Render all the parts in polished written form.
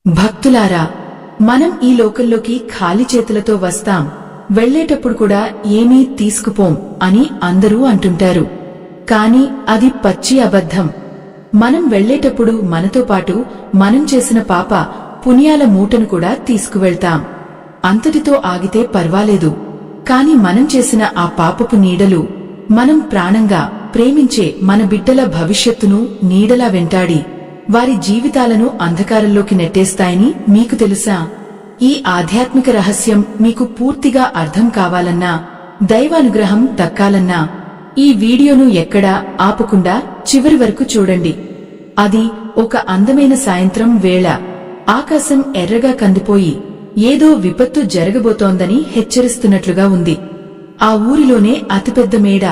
భక్తులారా, మనం ఈ లోకంలోకి ఖాళీ చేతులతో వస్తాం, వెళ్లేటప్పుడు కూడా ఏమీ తీసుకుపోం అని అందరూ అంటుంటారు. కాని అది పచ్చి అబద్ధం. మనం వెళ్లేటప్పుడు మనతో పాటు మనం చేసిన పాప పుణ్యాల మూటను కూడా తీసుకువెళ్తాం. అంతటితో ఆగితే పర్వాలేదు. కాని మనం చేసిన ఆ పాపపు నీడలు మనం ప్రాణంగా ప్రేమించే మన బిడ్డల భవిష్యత్తును నీడలా వెంటాడి వారి జీవితాలను అంధకారంలోకి నెట్టేస్తాయని మీకు తెలుసా? ఈ ఆధ్యాత్మిక రహస్యం మీకు పూర్తిగా అర్థం కావాలన్నా, దైవానుగ్రహం దక్కాలన్నా ఈ వీడియోను ఎక్కడా ఆపకుండా చివరి వరకు చూడండి. అది ఒక అందమైన సాయంత్రం వేళ. ఆకాశం ఎర్రగా కందిపోయి ఏదో విపత్తు జరగబోతోందని హెచ్చరిస్తున్నట్లుగా ఉంది. ఆ ఊరిలోనే అతిపెద్ద మేడ.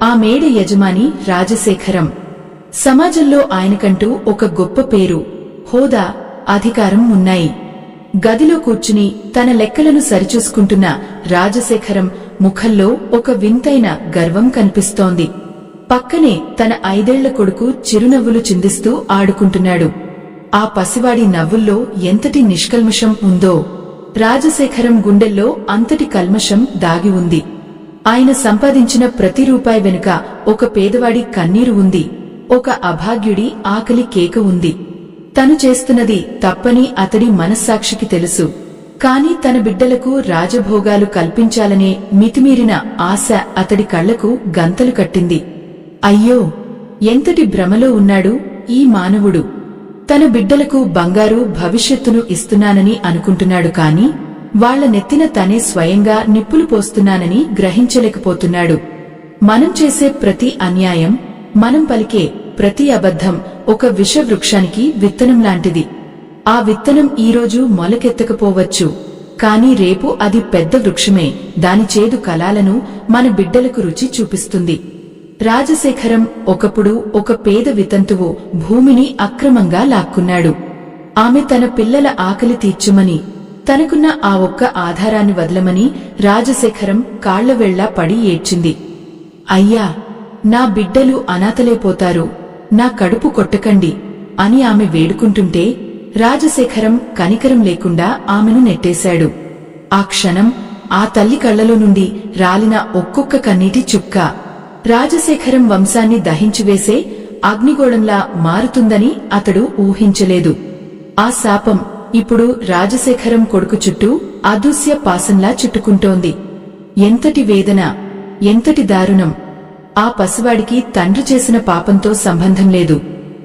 ఆ మేడ యజమాని రాజశేఖరం. సమాజంలో ఆయనకంటూ ఒక గొప్ప పేరు, హోదా, అధికారం ఉన్నాయి. గదిలో కూర్చుని తన లెక్కలను సరిచూసుకుంటున్న రాజశేఖరం ముఖంలో ఒక వింతైన గర్వం కనిపిస్తోంది. పక్కనే తన 5 ఏళ్ల కొడుకు చిరునవ్వులు చిందిస్తూ ఆడుకుంటున్నాడు. ఆ పసివాడి నవ్వుల్లో ఎంతటి నిష్కల్మషం ఉందో, రాజశేఖరం గుండెల్లో అంతటి కల్మషం దాగి ఉంది. ఆయన సంపాదించిన ప్రతి రూపాయి వెనుక ఒక పేదవాడి కన్నీరు ఉంది, ఒక అభాగ్యుడి ఆకలి కేక ఉంది. తను చేస్తున్నది తప్పని అతడి మనస్సాక్షికి తెలుసు. కాని తన బిడ్డలకు రాజభోగాలు కల్పించాలనే మితిమీరిన ఆశ అతడి కళ్లకు గంతలు కట్టింది. అయ్యో, ఎంతటి భ్రమలో ఉన్నాడు ఈ మానవుడు! తన బిడ్డలకు బంగారు భవిష్యత్తును ఇస్తున్నానని అనుకుంటున్నాడు. కాని వాళ్ల నెత్తిన తనే స్వయంగా నిప్పులు పోస్తున్నానని గ్రహించలేకపోతున్నాడు. మనం చేసే ప్రతి అన్యాయం, మనం పలికే ప్రతి అబద్ధం ఒక విషవృక్షానికి విత్తనం లాంటిది. ఆ విత్తనం ఈరోజు మొలకెత్తకపోవచ్చు, కాని రేపు అది పెద్ద వృక్షమే దాని చేదు కలాలను మన బిడ్డలకు రుచి చూపిస్తుంది. రాజశేఖరం ఒకప్పుడు ఒక పేద వితంతువు భూమిని అక్రమంగా లాక్కున్నాడు. ఆమె తన పిల్లల ఆకలి తీర్చుమని, తనకున్న ఆ ఒక్క ఆధారాన్ని వదలమని రాజశేఖరం కాళ్లవేళ్లా పడి ఏడ్చింది. అయ్యా, నా బిడ్డలు అనాథలైపోతారు, నా కడుపు కొట్టకండి అని ఆమె వేడుకుంటుంటే రాజశేఖరం కనికరం లేకుండా ఆమెను నెట్టేశాడు. ఆ క్షణం ఆ తల్లి కళ్లలో నుండి రాలిన ఒక్కొక్క కన్నీటి చుక్క రాజశేఖరం వంశాన్ని దహించివేసే అగ్నిగోళంలా మారుతుందని అతడు ఊహించలేదు. ఆ శాపం ఇప్పుడు రాజశేఖరం కొడుకు చుట్టూ అదృశ్య పాసంలా చుట్టుకుంటోంది. ఎంతటి వేదన, ఎంతటి దారుణం! ఆ పసివాడికి తండ్రి చేసిన పాపంతో సంబంధం లేదు.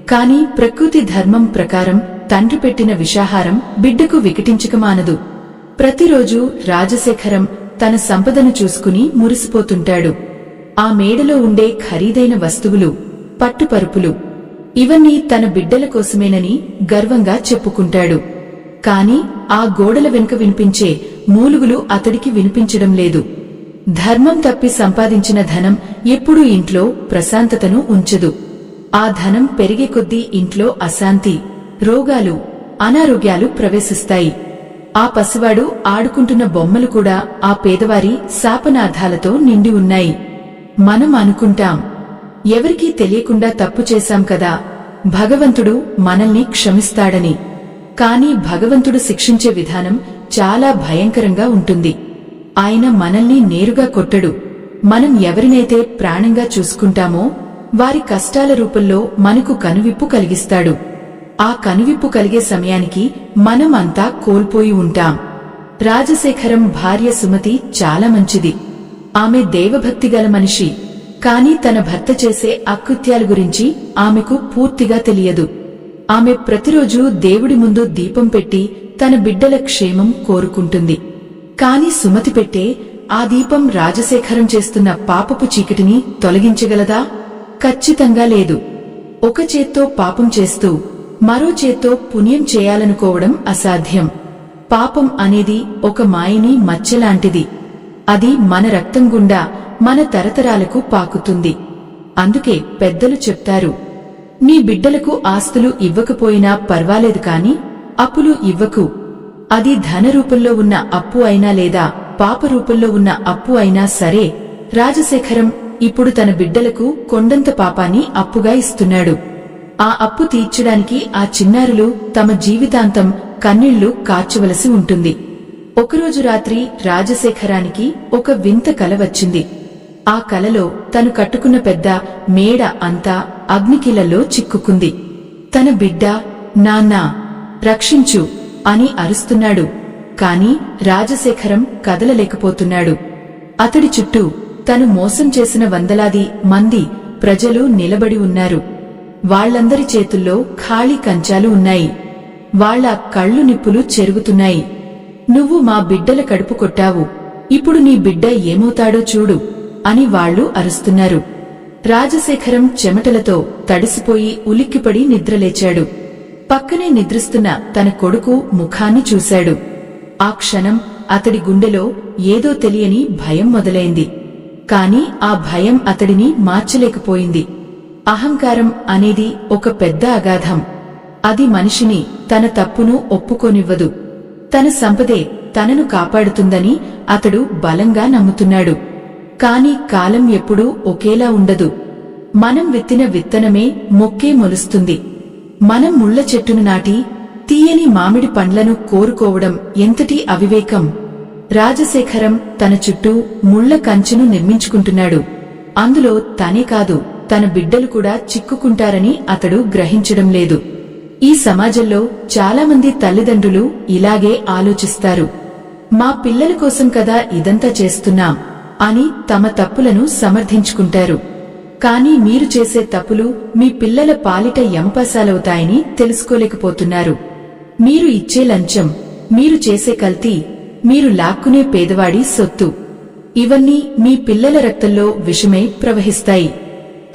కాని ప్రకృతి ధర్మం ప్రకారం తండ్రి పెట్టిన విషాహారం బిడ్డకు వికటించకమానదు. ప్రతిరోజూ రాజశేఖరం తన సంపదను చూసుకుని మురిసిపోతుంటాడు. ఆ మేడలో ఉండే ఖరీదైన వస్తువులు, పట్టుపరుపులు, ఇవన్నీ తన బిడ్డల కోసమేనని గర్వంగా చెప్పుకుంటాడు. కాని ఆ గోడల వెనుక వినిపించే మూలుగులు అతడికి వినిపించడం లేదు. ధర్మం తప్పి సంపాదించిన ధనం ఎప్పుడూ ఇంట్లో ప్రశాంతతను ఉంచదు. ఆ ధనం పెరిగే కొద్దీ ఇంట్లో అశాంతి, రోగాలు, అనారోగ్యాలు ప్రవేశిస్తాయి. ఆ పసివాడు ఆడుకుంటున్న బొమ్మలు కూడా ఆ పేదవారి శాపనార్థాలతో నిండి ఉన్నాయి. మనం అనుకుంటాం, ఎవరికీ తెలియకుండా తప్పు చేశాం కదా, భగవంతుడు మనల్ని క్షమిస్తాడని. కాని భగవంతుడు శిక్షించే విధానం చాలా భయంకరంగా ఉంటుంది. ఆయన మనల్ని నేరుగా కొట్టడు. మనం ఎవరినైతే ప్రాణంగా చూసుకుంటామో వారి కష్టాల రూపంలో మనకు కనువిప్పు కలిగిస్తాడు. ఆ కనువిప్పు కలిగే సమయానికి మనం అంతా కోల్పోయి ఉంటాం. రాజశేఖరం భార్య సుమతి చాలా మంచిది. ఆమె దైవభక్తి గల మనిషి. కాని తన భర్త చేసే అకృత్యాల గురించి ఆమెకు పూర్తిగా తెలియదు. ఆమె ప్రతిరోజూ దేవుడి ముందు దీపం పెట్టి తన బిడ్డల క్షేమం కోరుకుంటుంది. కాని సుమతి పెట్టే ఆ దీపం రాజశేఖరం చేస్తున్న పాపపు చీకటిని తొలగించగలదా? ఖచ్చితంగా లేదు. ఒక చేత్తో పాపం చేస్తూ మరో చేత్తో పుణ్యం చేయాలనుకోవడం అసాధ్యం. పాపం అనేది ఒక మాయని మచ్చలాంటిది. అది మన రక్తం గుండా మన తరతరాలకు పాకుతుంది. అందుకే పెద్దలు చెప్తారు, నీ బిడ్డలకు ఆస్తులు ఇవ్వకపోయినా పర్వాలేదు కాని అప్పులు ఇవ్వకు. అది ధన రూపంలో ఉన్న అప్పు అయినా లేదా పాప రూపంలో ఉన్న అప్పు అయినా సరే. రాజశేఖరం ఇప్పుడు తన బిడ్డలకు కొండంత పాపాన్ని అప్పుగా ఇస్తున్నాడు. ఆ అప్పు తీర్చడానికి ఆ చిన్నారులు తమ జీవితాంతం కన్నీళ్లు కార్చవలసి ఉంటుంది. ఒకరోజు రాత్రి రాజశేఖరానికి ఒక వింత కల వచ్చింది. ఆ కలలో తను కట్టుకున్న పెద్ద మేడ అంతా అగ్నికిలలో చిక్కుకుంది. తన బిడ్డ నాన్నా రక్షించు అని అరుస్తున్నాడు. కాని రాజశేఖరం కదలలేకపోతున్నాడు. అతడి చుట్టూ తను మోసం చేసిన వందలాది మంది ప్రజలు నిలబడి ఉన్నారు. వాళ్లందరి చేతుల్లో ఖాళీ కంచాలు ఉన్నాయి. వాళ్ల కళ్ళు నిప్పులు చెరుగుతున్నాయి. నువ్వు మా బిడ్డల కడుపు కొట్టావు, ఇప్పుడు నీ బిడ్డ ఏమవుతాడో చూడు అని వాళ్లు అరుస్తున్నారు. రాజశేఖరం చెమటలతో తడిసిపోయి ఉలిక్కిపడి నిద్రలేచాడు. పక్కనే నిద్రిస్తున్న తన కొడుకు ముఖాన్ని చూశాడు. ఆ క్షణం అతడి గుండెలో ఏదో తెలియని భయం మొదలైంది. కాని ఆ భయం అతడిని మార్చలేకపోయింది. అహంకారం అనేది ఒక పెద్ద అగాధం. అది మనిషిని తన తప్పును ఒప్పుకోనివ్వదు. తన సంపదే తనను కాపాడుతుందని అతడు బలంగా నమ్ముతున్నాడు. కాని కాలం ఎప్పుడూ ఒకేలా ఉండదు. మనం విత్తిన విత్తనమే మొక్కే మొలుస్తుంది. మనం ముళ్ల చెట్టును నాటి తీయని మామిడి పండ్లను కోరుకోవడం ఎంతటి అవివేకం. రాజశేఖరం తన చుట్టూ ముళ్ల కంచెను నిర్మించుకుంటున్నాడు. అందులో తనే కాదు, తన బిడ్డలు కూడా చిక్కుకుంటారని అతడు గ్రహించడం లేదు. ఈ సమాజంలో చాలామంది తల్లిదండ్రులు ఇలాగే ఆలోచిస్తారు. మా పిల్లల కోసం కదా ఇదంతా చేస్తున్నాం అని తమ తప్పులను సమర్థించుకుంటారు. కానీ మీరు చేసే తప్పులు మీ పిల్లల పాలిట యమపాశాలవుతాయని తెలుసుకోలేకపోతున్నారు. మీరు ఇచ్చే లంచం, మీరు చేసే కల్తీ, మీరు లాక్కునే పేదవాడి సొత్తు, ఇవన్నీ మీ పిల్లల రక్తంలో విషమై ప్రవహిస్తాయి.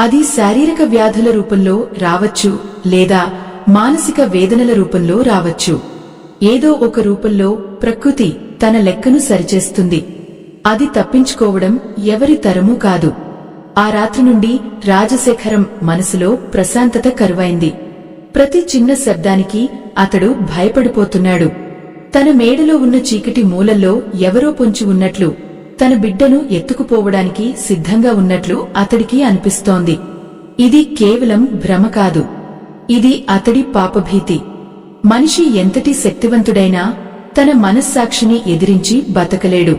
అది శారీరక వ్యాధుల రూపంలో రావచ్చు, లేదా మానసిక వేదనల రూపంలో రావచ్చు. ఏదో ఒక రూపంలో ప్రకృతి తన లెక్కను సరిచేస్తుంది. అది తప్పించుకోవడం ఎవరి తరమూ కాదు. ఆ రాత్రి నుండి రాజశేఖరం మనసులో ప్రశాంతత కరువైంది. ప్రతి చిన్న శబ్దానికి అతడు భయపడిపోతున్నాడు. తన మేడలో ఉన్న చీకటి మూలల్లో ఎవరో పొంచి ఉన్నట్లు, తన బిడ్డను ఎత్తుకుపోవడానికి సిద్ధంగా ఉన్నట్లు అతడికి అనిపిస్తోంది. ఇది కేవలం భ్రమ కాదు, ఇది అతడి పాపభీతి. మనిషి ఎంతటి శక్తివంతుడైనా తన మనస్సాక్షిని ఎదిరించి బతకలేడు.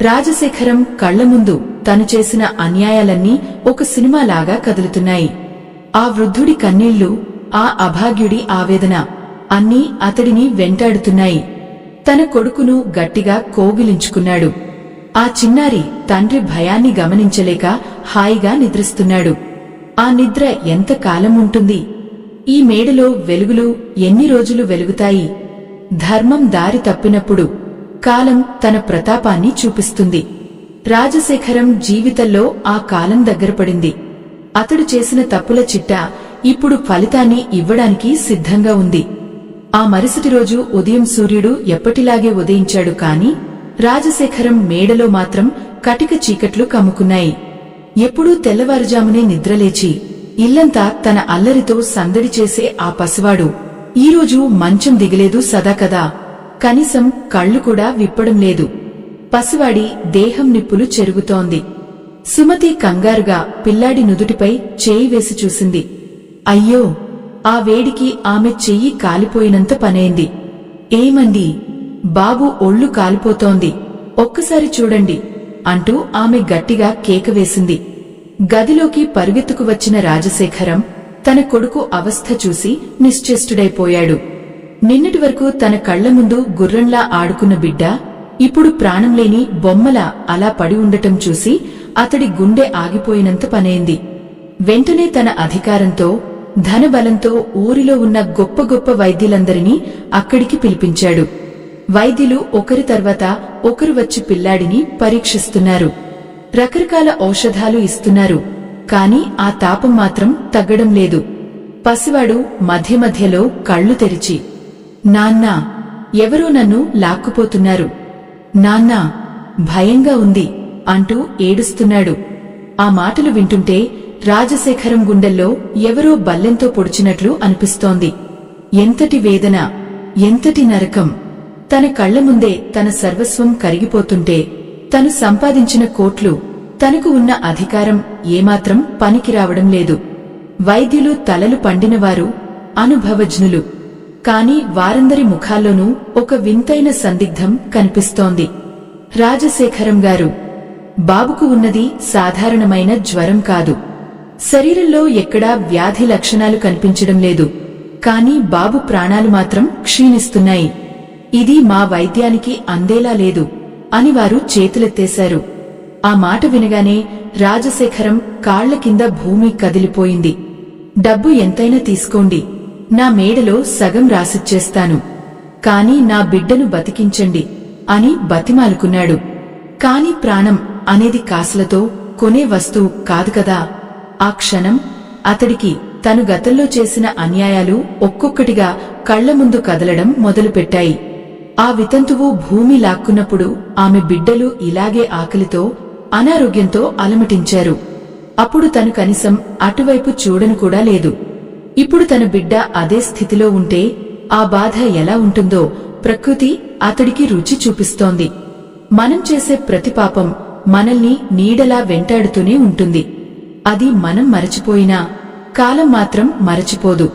రాజశేఖరం కళ్ల ముందు తను చేసిన అన్యాయాలన్నీ ఒక సినిమాలాగా కదులుతున్నాయి. ఆ వృద్ధుడి కన్నీళ్లు, ఆ అభాగ్యుడి ఆవేదన అన్నీ అతడిని వెంటాడుతున్నాయి. తన కొడుకును గట్టిగా కోగిలించుకున్నాడు. ఆ చిన్నారి తండ్రి భయాన్ని గమనించలేక హాయిగా నిద్రిస్తున్నాడు. ఆ నిద్ర ఎంత కాలం ఉంటుంది? ఈ మేడలో వెలుగులు ఎన్ని రోజులు వెలుగుతాయి? ధర్మం దారి తప్పినప్పుడు కాలం తన ప్రతాపాన్ని చూపిస్తుంది. రాజశేఖరం జీవితంలో ఆ కాలం దగ్గరపడింది. అతడు చేసిన తప్పుల చిట్టా ఇప్పుడు ఫలితాన్ని ఇవ్వడానికి సిద్ధంగా ఉంది. ఆ మరుసటి రోజు ఉదయం సూర్యుడు ఎప్పటిలాగే ఉదయించాడు. కాని రాజశేఖరం మేడలో మాత్రం కటిక చీకట్లు కమ్ముకున్నాయి. ఎప్పుడూ తెల్లవారుజామునే నిద్రలేచి ఇల్లంతా తన అల్లరితో సందడి చేసే ఆ పసివాడు ఈరోజు మంచం దిగలేదు సదా కదా. కనీసం కళ్ళు కూడా విప్పడం లేదు. పసివాడి దేహం నిప్పులు చెరుగుతోంది. సుమతి కంగారుగా పిల్లాడి నుదుటిపై చేయి వేసి చూసింది. అయ్యో, ఆ వేడికి ఆమె చెయ్యి కాలిపోయినంత పనైంది. ఏమండి, బాబు ఒళ్ళు కాలిపోతోంది, ఒక్కసారి చూడండి అంటూ ఆమె గట్టిగా కేక వేసింది. గదిలోకి పరుగెత్తుకు వచ్చిన రాజశేఖరం తన కొడుకు అవస్థ చూసి నిశ్చేష్టుడైపోయాడు. నిన్నటి వరకు తన కళ్ల ముందు గుర్రంలా ఆడుకున్న బిడ్డ ఇప్పుడు ప్రాణంలేని బొమ్మలా అలా పడి ఉండటం చూసి అతడి గుండె ఆగిపోయినంత పనైంది. వెంటనే తన అధికారంతో, ధనబలంతో ఊరిలో ఉన్న గొప్ప గొప్ప వైద్యులందరినీ అక్కడికి పిలిపించాడు. వైద్యులు ఒకరి తర్వాత ఒకరు వచ్చి పిల్లాడిని పరీక్షిస్తున్నారు. రకరకాల ఔషధాలు ఇస్తున్నారు. కాని ఆ తాపం మాత్రం తగ్గడం లేదు. పసివాడు మధ్య మధ్యలో కళ్ళు తెరిచి, నాన్నా, ఎవరో నన్ను లాక్కుపోతున్నారు, నాన్నా, భయంగా ఉంది అంటూ ఏడుస్తున్నాడు. ఆ మాటలు వింటుంటే రాజశేఖరం గుండెల్లో ఎవరో బల్లెంతో పొడిచినట్లు అనిపిస్తోంది. ఎంతటి వేదన, ఎంతటి నరకం! తన కళ్ల ముందే తన సర్వస్వం కరిగిపోతుంటే, తను సంపాదించిన కోట్లు, తనకు ఉన్న అధికారం ఏమాత్రం పనికిరావడం లేదు. వైద్యులు తలలు పండినవారు, అనుభవజ్ఞులు. కాని వారందరి ముఖాల్లోనూ ఒక వింతైన సందిగ్ధం కనిపిస్తోంది. రాజశేఖరం గారు, బాబుకు ఉన్నది సాధారణమైన జ్వరం కాదు. శరీరంలో ఎక్కడా వ్యాధి లక్షణాలు కనిపించడం లేదు. కాని బాబు ప్రాణాలు మాత్రం క్షీణిస్తున్నాయి. ఇది మా వైద్యానికి అందేలా లేదు అని వారు చేతులెత్తేశారు. ఆ మాట వినగానే రాజశేఖరం కాళ్ల కింద భూమి కదిలిపోయింది. డబ్బు ఎంతైనా తీసుకోండి, నా మేడలో సగం రాసిచ్చేస్తాను, కాని నా బిడ్డను బతికించండి అని బతిమాలుకున్నాడు. కాని ప్రాణం అనేది కాసులతో కొనే వస్తువు కాదు కదా. ఆ క్షణం అతడికి తను గతంలో చేసిన అన్యాయాలు ఒక్కొక్కటిగా కళ్ల ముందు కదలడం మొదలుపెట్టాయి. ఆ వితంతువు భూమి లాక్కున్నప్పుడు ఆమె బిడ్డలు ఇలాగే ఆకలితో అనారోగ్యంతో అలమటించారు. అప్పుడు తను కనీసం అటువైపు చూడను కూడా లేదు. ఇప్పుడు తన బిడ్డ అదే స్థితిలో ఉంటే ఆ బాధ ఎలా ఉంటుందో ప్రకృతి అతడికి రుచి చూపిస్తోంది. మనం చేసే ప్రతి పాపం మనల్ని నీడలా వెంటాడుతూనే ఉంటుంది. అది మనం మరచిపోయినా కాలం మాత్రం మరచిపోదు.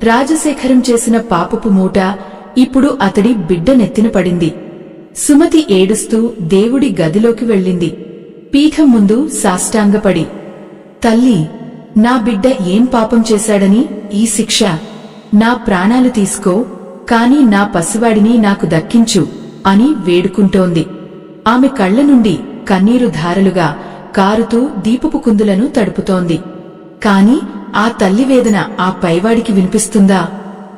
రాజశేఖరం చేసిన పాపపు మూట ఇప్పుడు అతడి బిడ్డ నెత్తిన పడింది. సుమతి ఏడుస్తూ దేవుడి గదిలోకి వెళ్ళింది. పీఠం ముందు సాష్టాంగపడి, తల్లి, నా బిడ్డ ఏం పాపం చేశాడని ఈ శిక్ష? నా ప్రాణాలు తీసుకో, కాని నా పసివాడిని నాకు దక్కించు అని వేడుకుంటోంది. ఆమె కళ్ల నుండి కన్నీరు ధారలుగా కారుతూ దీపపు కుందులను తడుపుతోంది. కాని ఆ తల్లి వేదన ఆ పైవాడికి వినిపిస్తుందా?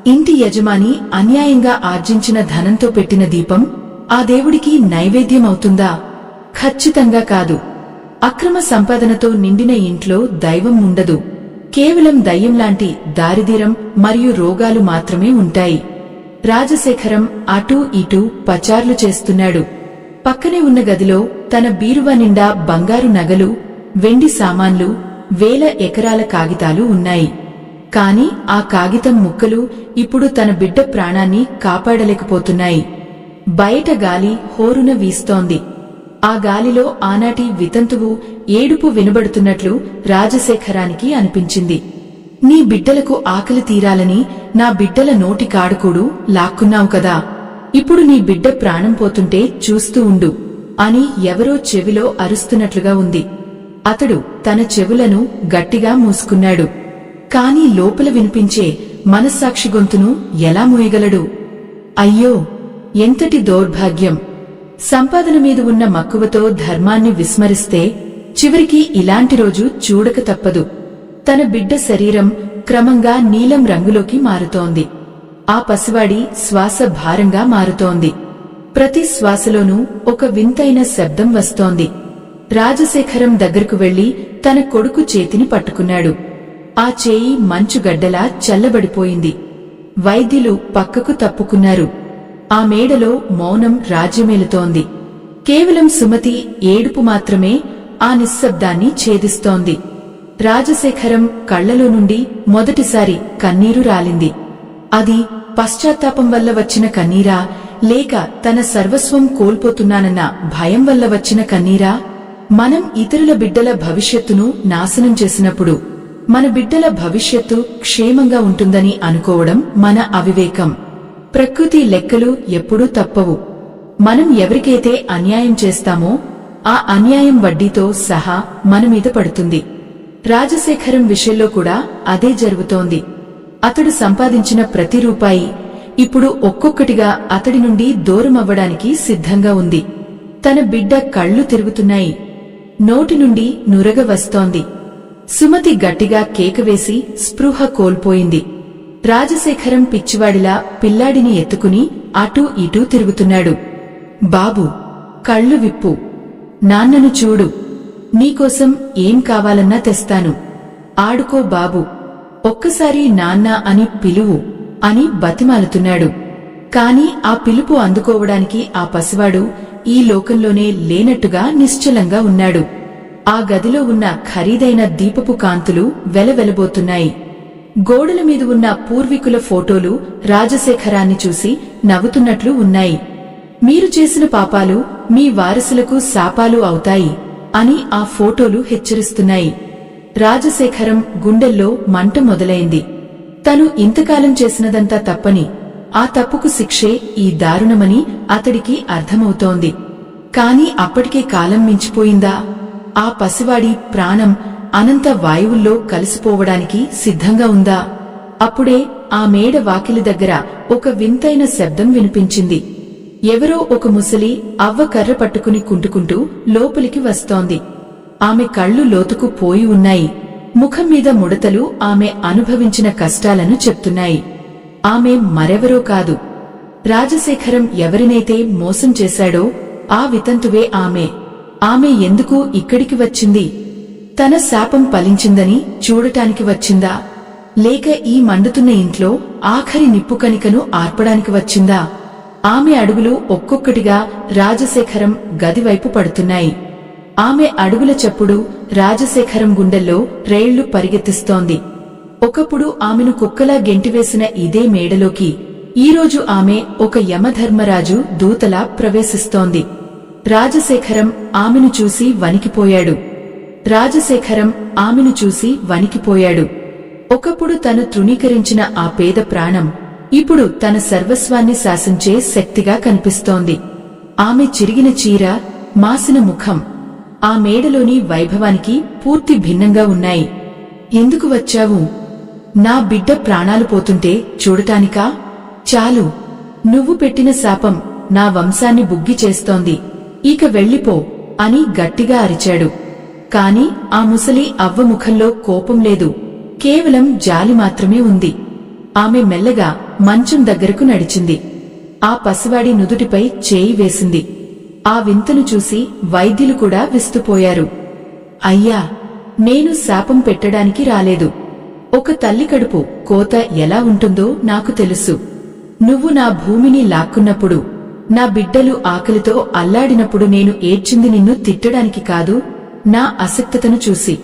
ఇంటి యజమాని అన్యాయంగా ఆర్జించిన ధనంతో పెట్టిన దీపం ఆ దేవుడికి నైవేద్యమవుతుందా? ఖచ్చితంగా కాదు. అక్రమ సంపాదనతో నిండిన ఇంట్లో దైవం ఉండదు. కేవలం దయ్యంలాంటి దారిద్ర్యం మరియు రోగాలు మాత్రమే ఉంటాయి. రాజశేఖరం అటూ ఇటూ పచార్లు చేస్తున్నాడు. పక్కనే ఉన్న గదిలో తన బీరువా నిండా బంగారు నగలు, వెండి సామాన్లు, వేల ఎకరాల కాగితాలు ఉన్నాయి. కాని ఆ కాగితం ముక్కలు ఇప్పుడు తన బిడ్డ ప్రాణాన్ని కాపాడలేకపోతున్నాయి. బయట గాలి హోరున వీస్తోంది. ఆ గాలిలో ఆనాటి వితంతువు ఏడుపు వినబడుతున్నట్లు రాజశేఖరానికి అనిపించింది. నీ బిడ్డలకు ఆకలి తీరాలని నా బిడ్డల నోటి కాడుకూడు లాక్కున్నావు కదా, ఇప్పుడు నీ బిడ్డ ప్రాణం పోతుంటే చూస్తూ ఉండు అని ఎవరో చెవిలో అరుస్తున్నట్లుగా ఉంది. అతడు తన చెవులను గట్టిగా మూసుకున్నాడు. కాని లోపల వినిపించే మనస్సాక్షి గొంతును ఎలా మూయగలడు? అయ్యో, ఎంతటి దౌర్భాగ్యం! సంపాదన మీద ఉన్న మక్కువతో ధర్మాన్ని విస్మరిస్తే చివరికి ఇలాంటి రోజు చూడక తప్పదు. తన బిడ్డ శరీరం క్రమంగా నీలం రంగులోకి మారుతోంది. ఆ పసివాడి శ్వాస భారంగా మారుతోంది. ప్రతి శ్వాసలోనూ ఒక వింతైన శబ్దం వస్తోంది. రాజశేఖరం దగ్గరకు వెళ్లి తన కొడుకు చేతిని పట్టుకున్నాడు. ఆ చేయి మంచుగడ్డలా చల్లబడిపోయింది. వైద్యులు పక్కకు తప్పుకున్నారు. ఆ మేడలో మౌనం రాజ్యమేలుతోంది. కేవలం సుమతి ఏడుపు మాత్రమే ఆ నిశ్శబ్దాన్ని ఛేదిస్తోంది. రాజశేఖరం కళ్లలో నుండి మొదటిసారి కన్నీరు రాలింది. అది పశ్చాత్తాపం వల్ల వచ్చిన కన్నీరా, లేక తన సర్వస్వం కోల్పోతున్నానన్న భయం వల్ల వచ్చిన కన్నీరా? మనం ఇతరుల బిడ్డల భవిష్యత్తును నాశనం చేసినప్పుడు మన బిడ్డల భవిష్యత్తు క్షేమంగా ఉంటుందని అనుకోవడం మన అవివేకం. ప్రకృతి లెక్కలు ఎప్పుడూ తప్పవు. మనం ఎవరికైతే అన్యాయం చేస్తామో ఆ అన్యాయం వడ్డీతో సహా మనమీద పడుతుంది. రాజశేఖరం విషయంలో కూడా అదే జరుగుతోంది. అతడు సంపాదించిన ప్రతి రూపాయి ఇప్పుడు ఒక్కొక్కటిగా అతడి నుండి దూరమవ్వడానికి సిద్ధంగా ఉంది. తన బిడ్డ కళ్ళు తిరుగుతున్నాయి. నోటి నుండి నురగ వస్తోంది. సుమతి గట్టిగా కేకవేసి స్పృహ కోల్పోయింది. రాజశేఖరం పిచ్చివాడిలా పిల్లాడిని ఎత్తుకుని అటూ ఇటూ తిరుగుతున్నాడు. బాబూ, కళ్ళు విప్పు, నాన్నను చూడు, నీకోసం ఏం కావాలన్నా తెస్తాను, ఆడుకో బాబూ, ఒక్కసారి నాన్న అని పిలువు అని బతిమాలుతున్నాడు. కాని ఆ పిలుపు అందుకోవడానికి ఆ పసివాడు ఈ లోకంలోనే లేనట్టుగా నిశ్చలంగా ఉన్నాడు. ఆ గదిలో ఉన్న ఖరీదైన దీపపు కాంతులు వెలవెలబోతున్నాయి. గోడల మీద ఉన్న పూర్వీకుల ఫోటోలు రాజశేఖరాన్ని చూసి నవ్వుతున్నట్లు ఉన్నాయి. మీరు చేసిన పాపాలు మీ వారసులకు శాపాలు అవుతాయి అని ఆ ఫోటోలు హెచ్చరిస్తున్నాయి. రాజశేఖరం గుండెల్లో మంట మొదలైంది. తను ఇంతకాలం చేసినదంతా తప్పని ఆ తప్పుకు శిక్షే ఈ దారుణమని అతడికి అర్థమవుతోంది. కాని అప్పటికే కాలం మించిపోయిందా? ఆ పసివాడి ప్రాణం అనంత వాయువుల్లో కలిసిపోవడానికి సిద్ధంగా ఉందా? అప్పుడే ఆ మేడ వాకిలి దగ్గర ఒక వింతైన శబ్దం వినిపించింది. ఎవరో ఒక ముసలి అవ్వ కర్ర పట్టుకుని కుంటుకుంటూ లోపలికి వస్తోంది. ఆమె కళ్ళు లోతుకు పోయి ఉన్నాయి. ముఖం మీద ముడతలు ఆమె అనుభవించిన కష్టాలను చెప్తున్నాయి. ఆమె మరెవరో కాదు, రాజశేఖరం ఎవరినైతే మోసం చేశాడో ఆ వితంతువే ఆమె. ఆమె ఎందుకు ఇక్కడికి వచ్చింది? తన శాపం ఫలించిందని చూడటానికి వచ్చిందా? లేక ఈ మండుతున్న ఇంట్లో ఆఖరి నిప్పుకణికను ఆర్పడానికి వచ్చిందా? ఆమె అడుగులు ఒక్కొక్కటిగా రాజశేఖరం గదివైపు పడుతున్నాయి. ఆమె అడుగుల చప్పుడు రాజశేఖరం గుండెల్లో రైళ్లు పరిగెత్తిస్తోంది. ఒకప్పుడు ఆమెను కుక్కలా గెంటివేసిన ఇదే మేడలోకి ఈరోజు ఆమె ఒక యమధర్మరాజు దూతలా ప్రవేశిస్తోంది. రాజశేఖరం ఆమెను చూసి వణికిపోయాడు. రాజశేఖరం ఆమెను చూసి వణికిపోయాడు. ఒకప్పుడు తను తృణీకరించిన ఆ పేద ప్రాణం ఇప్పుడు తన సర్వస్వాన్ని శాసించే శక్తిగా కనిపిస్తోంది. ఆమె చిరిగిన చీర, మాసిన ముఖం ఆ మేడలోని వైభవానికి పూర్తి భిన్నంగా ఉన్నాయి. ఎందుకు వచ్చావు? నా బిడ్డ ప్రాణాలు పోతుంటే చూడటానికా? చాలు, నువ్వు పెట్టిన శాపం నా వంశాన్ని బుగ్గి చేస్తోంది. ఇక వెళ్ళిపో అని గట్టిగా అరిచాడు. కాని ఆ ముసలి అవ్వ ముఖంలో కోపం లేదు, కేవలం జాలి మాత్రమే ఉంది. ఆమె మెల్లగా మంచం దగ్గరకు నడిచింది. ఆ పసివాడి నుదుటిపై చేయి వేసింది. ఆ వింతను చూసి వైద్యులు కూడా విస్తుపోయారు. అయ్యా, నేను శాపం పెట్టడానికి రాలేదు. ఒక తల్లి కడుపు కోత ఎలా ఉంటుందో నాకు తెలుసు. నువ్వు నా భూమిని లాక్కున్నప్పుడు, నా బిడ్డలు ఆకలితో అల్లాడినప్పుడు నేను ఏడ్చింది నిన్ను తిట్టడానికి కాదు, నా అసక్తతను చూసి.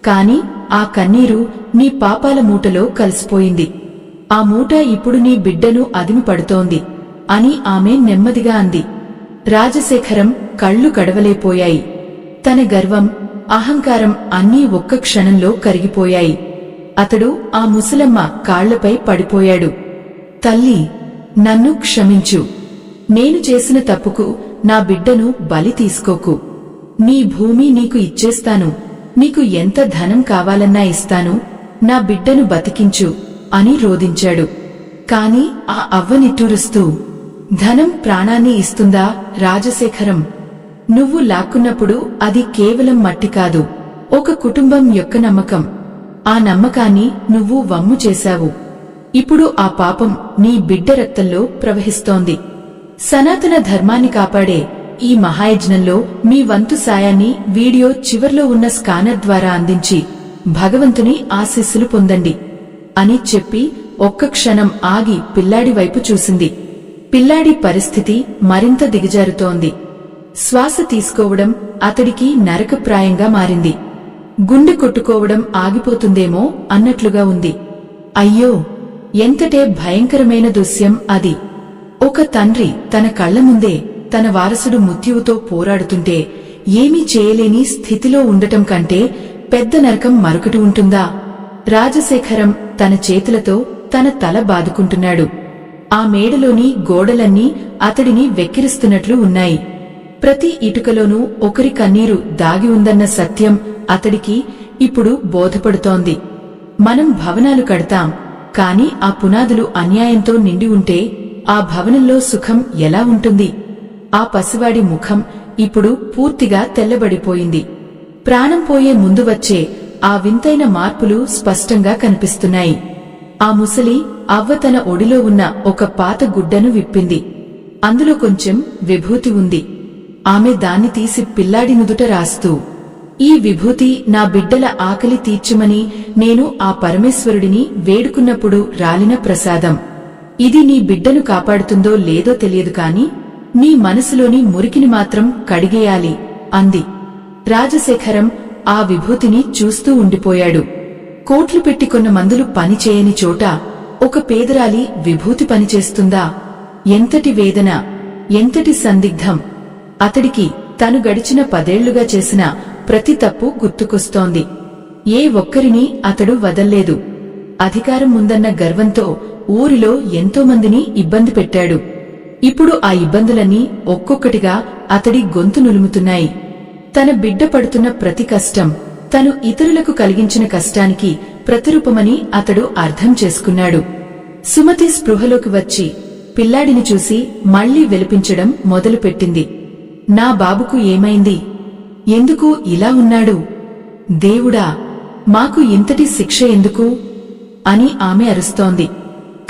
కాని ఆ కన్నీరు నీ పాపాల మూటలో కలిసిపోయింది. ఆ మూట ఇప్పుడు నీ బిడ్డను అదిమి పడుతోంది అని ఆమె నెమ్మదిగా అంది. రాజశేఖరం కళ్ళు కడవలేపోయాయి. తన గర్వం, అహంకారం అన్నీ ఒక్క క్షణంలో కరిగిపోయాయి. అతడు ఆ ముసలమ్మ కాళ్లపై పడిపోయాడు. తల్లి, నన్ను క్షమించు. నేను చేసిన తప్పుకు నా బిడ్డను బలి తీసుకోకు. నీ భూమి నీకు ఇచ్చేస్తాను. నీకు ఎంత ధనం కావాలన్నా ఇస్తాను. నా బిడ్డను బతికించు అని రోదించాడు. కాని ఆ అవ్వ నిట్టూరుస్తూ, ధనం ప్రాణాన్ని ఇస్తుందా రాజశేఖరం? నువ్వు లాక్కున్నప్పుడు అది కేవలం మట్టి కాదు, ఒక కుటుంబం యొక్క నమ్మకం. ఆ నమ్మకాన్ని నువ్వు వమ్ము చేశావు. ఇప్పుడు ఆ పాపం నీ బిడ్డ రక్తంలో ప్రవహిస్తోంది. సనాతన ధర్మాన్ని కాపాడే ఈ మహాయజ్ఞంలో మీ వంతు సాయాన్ని వీడియో చివర్లో ఉన్న స్కానర్ ద్వారా అందించి భగవంతుని ఆశీస్సులు పొందండి అని చెప్పి ఒక్క క్షణం ఆగి పిల్లాడి వైపు చూసింది. పిల్లాడి పరిస్థితి మరింత దిగజారుతోంది. శ్వాస తీసుకోవడం అతడికి నరకప్రాయంగా మారింది. గుండె కొట్టుకోవడం ఆగిపోతుందేమో అన్నట్లుగా ఉంది. అయ్యో, ఎంతటే భయంకరమైన దృశ్యం అది! ఒక తండ్రి తన కళ్ల ముందే తన వారసుడు మృత్యువుతో పోరాడుతుంటే ఏమీ చేయలేని స్థితిలో ఉండటం కంటే పెద్ద నరకం మరొకటి ఉంటుందా? రాజశేఖరం తన చేతులతో తన తల బాదుకుంటున్నాడు. ఆ మేడలోని గోడలన్నీ అతడిని వెక్కిరిస్తున్నట్లు ఉన్నాయి. ప్రతి ఇటుకలోనూ ఒకరి కన్నీరు దాగి ఉందన్న సత్యం అతడికి ఇప్పుడు బోధపడుతోంది. మనం భవనాలు కడతాం, కాని ఆ పునాదులు అన్యాయంతో నిండి ఉంటే ఆ భవనంలో సుఖం ఎలా ఉంటుంది? ఆ పసివాడి ముఖం ఇప్పుడు పూర్తిగా తెల్లబడిపోయింది. ప్రాణం పోయే ముందు వచ్చే ఆ వింతైన మార్పులు స్పష్టంగా కనిపిస్తున్నాయి. ఆ ముసలి అవ్వ తన ఒడిలో ఉన్న ఒక పాత గుడ్డను విప్పింది. అందులో కొంచెం విభూతి ఉంది. ఆమె దాన్ని తీసి పిల్లాడి నుదుట రాస్తూ, ఈ విభూతి నా బిడ్డల ఆకలి తీర్చుమని నేను ఆ పరమేశ్వరుడిని వేడుకున్నప్పుడు రాలిన ప్రసాదం. ఇది నీ బిడ్డను కాపాడుతుందో లేదో తెలియదు కాని నీ మనసులోని మురికిని మాత్రం కడిగేయాలి అంది. రాజశేఖరం ఆ విభూతిని చూస్తూ ఉండిపోయాడు. కోట్లు పెట్టి కొన్న మందులు పనిచేయని చోట ఒక పేదరాలి విభూతి పనిచేస్తుందా? ఎంతటి వేదన, ఎంతటి సందిగ్ధం! అతడికి తను గడిచిన 10 ఏళ్లుగా చేసిన ప్రతి తప్పు గుర్తుకొస్తోంది. ఏ ఒక్కరిని అతడు వదల్లేదు. అధికారం ఉందన్న గర్వంతో ఊరిలో ఎంతో మందిని ఇబ్బంది పెట్టాడు. ఇప్పుడు ఆ ఇబ్బందులన్నీ ఒక్కొక్కటిగా అతడి గొంతు నులుముతున్నాయి. తన బిడ్డ పడుతున్న ప్రతి కష్టం తను ఇతరులకు కలిగించిన కష్టానికి ప్రతిరూపమని అతడు అర్థం చేసుకున్నాడు. సుమతి స్పృహలోకి వచ్చి పిల్లాడిని చూసి మళ్లీ వెలిపించడం మొదలుపెట్టింది. నా బాబుకు ఏమైంది? ఎందుకు ఇలా ఉన్నాడు? దేవుడా, మాకు ఇంతటి శిక్ష ఎందుకు అని ఆమె అరుస్తోంది.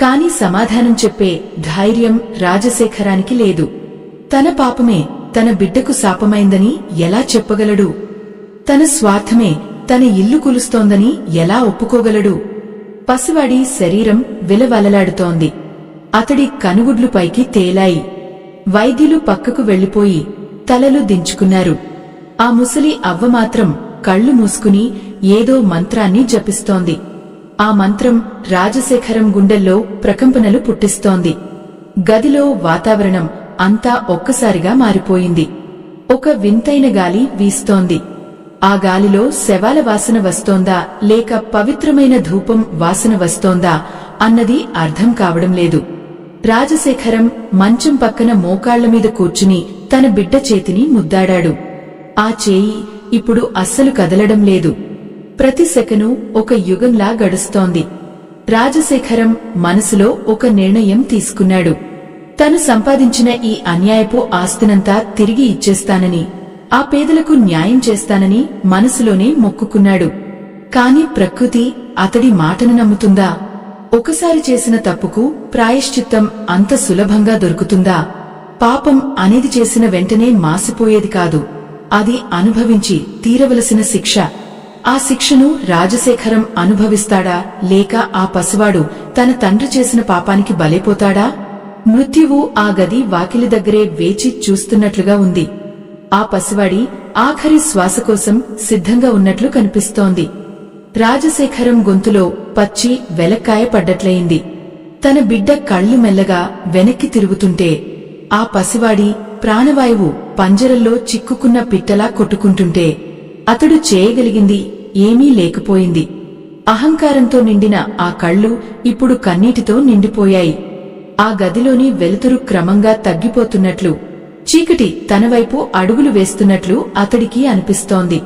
కాని సమాధానం చెప్పే ధైర్యం రాజశేఖరానికి లేదు. తన పాపమే తన బిడ్డకు శాపమైందని ఎలా చెప్పగలడు? తన స్వార్థమే తన ఇల్లు కూలుస్తోందని ఎలా ఒప్పుకోగలడు? పసివాడి శరీరం విలవలలాడుతోంది. అతడి కనుగుడ్లు పైకి తేలాయి. వైద్యులు పక్కకు వెళ్లిపోయి తలలు దించుకున్నారు. ఆ ముసలి అవ్వ మాత్రం కళ్ళు మూసుకుని ఏదో మంత్రాన్ని జపిస్తోంది. ఆ మంత్రం రాజశేఖరం గుండెల్లో ప్రకంపనలు పుట్టిస్తోంది. గదిలో వాతావరణం అంతా ఒక్కసారిగా మారిపోయింది. ఒక వింతైన గాలి వీస్తోంది. ఆ గాలిలో శవాల వాసన వస్తోందా లేక పవిత్రమైన ధూపం వాసన వస్తోందా అన్నది అర్థం కావడం లేదు. రాజశేఖరం మంచం పక్కన మోకాళ్ల మీద కూర్చుని తన బిడ్డ చేతిని ముద్దాడాడు. ఆ చేయి ఇప్పుడు అస్సలు కదలడం లేదు. ప్రతి సెకను ఒక యుగంలా గడుస్తోంది. రాజశేఖరం మనసులో ఒక నిర్ణయం తీసుకున్నాడు. తను సంపాదించిన ఈ అన్యాయపు ఆస్తినంతా తిరిగి ఇచ్చేస్తానని, ఆ పేదలకు న్యాయం చేస్తానని మనసులోనే మొక్కుకున్నాడు. కాని ప్రకృతి అతడి మాటను నమ్ముతుందా? ఒకసారి చేసిన తప్పుకు ప్రాయశ్చిత్తం అంత సులభంగా దొరుకుతుందా? పాపం అనేది చేసిన వెంటనే మాసిపోయేది కాదు. అది అనుభవించి తీరవలసిన శిక్ష. ఆ శిక్షను రాజశేఖరం అనుభవిస్తాడా లేక ఆ పసివాడు తన తండ్రి చేసిన పాపానికి బలైపోతాడా? మృత్యువు ఆ గది వాకిలి దగ్గరే వేచి చూస్తున్నట్లుగా ఉంది. ఆ పసివాడి ఆఖరి శ్వాస కోసం సిద్ధంగా ఉన్నట్లు కనిపిస్తోంది. రాజశేఖరం గొంతులో పచ్చి వెలక్కాయ పడ్డట్లయింది. తన బిడ్డ కళ్ళు మెల్లగా వెనక్కి తిరుగుతుంటే ఆ పసివాడి ప్రాణవాయువు పంజరంలో చిక్కుకున్న పిట్టలా కొట్టుకుంటుంటే అతడు చేయగలిగింది ఏమీ లేకపోయింది. అహంకారంతో నిండిన ఆ కళ్ళు ఇప్పుడు కన్నీటితో నిండిపోయాయి. ఆ గదిలోని వెలుతురు క్రమంగా తగ్గిపోతున్నట్లు, చీకటి తనవైపు అడుగులు వేస్తున్నట్లు అతడికి అనిపిస్తోంది.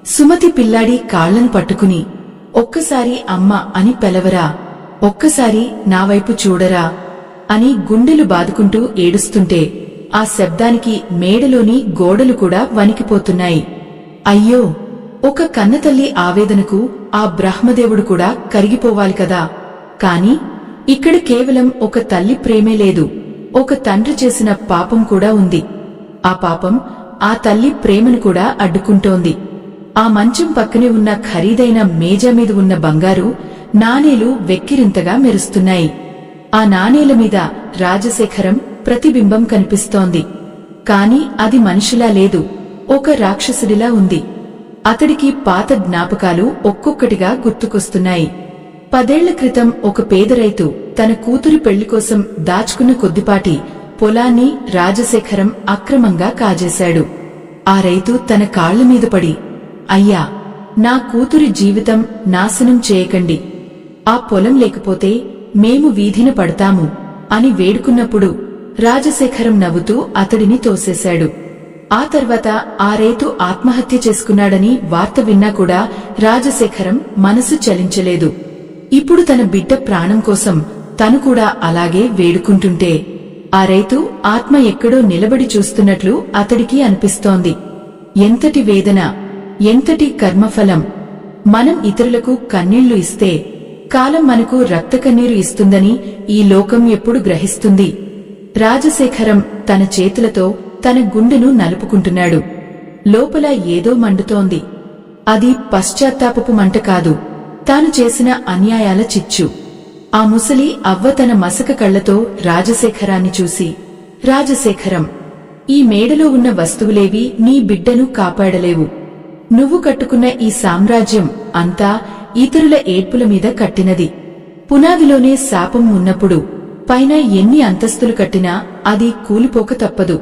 సుమతి పిల్లాడి కాళ్లను పట్టుకుని, ఒక్కసారి అమ్మ అని పిలవరా, ఒక్కసారి నావైపు చూడరా అని గుండెలు బాదుకుంటూ ఏడుస్తుంటే ఆ శబ్దానికి మేడలోని గోడలు కూడా వణికిపోతున్నాయి. అయ్యో, ఒక కన్నతల్లి ఆవేదనకు ఆ బ్రహ్మదేవుడు కూడా కరిగిపోవాలి కదా. కాని ఇక్కడ కేవలం ఒక తల్లి ప్రేమే లేదు, ఒక తండ్రి చేసిన పాపం కూడా ఉంది. ఆ పాపం ఆ తల్లి ప్రేమను కూడా అడ్డుకుంటోంది. ఆ మంచం పక్కనే ఉన్న ఖరీదైన మేజా మీద ఉన్న బంగారు నాణేలు వెక్కిరింతగా మెరుస్తున్నాయి. ఆ నాణేల మీద రాజశేఖరం ప్రతిబింబం కనిపిస్తోంది. కాని అది మనిషిలా లేదు, ఒక రాక్షసుడిలా ఉంది. అతడికి పాత జ్ఞాపకాలు ఒక్కొక్కటిగా గుర్తుకొస్తున్నాయి. 10 ఏళ్ల క్రితం ఒక పేదరైతు తన కూతురి పెళ్లికోసం దాచుకున్న కొద్దిపాటి పొలాన్ని రాజశేఖరం అక్రమంగా కాజేశాడు. ఆ రైతు తన కాళ్ల మీద పడి, అయ్యా, నా కూతురి జీవితం నాశనం చేయకండి, ఆ పొలం లేకపోతే మేము వీధిన పడతాము అని వేడుకున్నప్పుడు రాజశేఖరం నవ్వుతూ అతడిని తోసేశాడు. ఆ తర్వాత ఆ రైతు ఆత్మహత్య చేసుకున్నాడని వార్త విన్నా కూడా రాజశేఖరం మనసు చలించలేదు. ఇప్పుడు తన బిడ్డ ప్రాణం కోసం తను కూడా అలాగే వేడుకుంటుంటే ఆ రైతు ఆత్మ ఎక్కడో నిలబడి చూస్తున్నట్లు అతడికి అనిపిస్తోంది. ఎంతటి వేదన, ఎంతటి కర్మఫలం! మనం ఇతరులకు కన్నీళ్లు ఇస్తే కాలం మనకు రక్తకన్నీరు ఇస్తుందని ఈ లోకం ఎప్పుడు గ్రహిస్తుంది? రాజశేఖరం తన చేతులతో తన గుండెను నలుపుకుంటున్నాడు. లోపల ఏదో మండుతోంది. అది పశ్చాత్తాపపు మంట కాదు, తాను చేసిన అన్యాయాల చిచ్చు. ఆ ముసలి అవ్వ తన మసక కళ్లతో రాజశేఖరాన్ని చూసి, రాజశేఖరం, ఈ మేడలో ఉన్న వస్తువులేవి నీ బిడ్డను కాపాడలేవు. నువ్వు కట్టుకున్న ఈ సామ్రాజ్యం అంతా ఇతరుల ఏడ్పుల మీద కట్టినది. పునాదిలోనే శాపం ఉన్నప్పుడు పైన ఎన్ని అంతస్తులు కట్టినా అది కూలిపోక తప్పదు.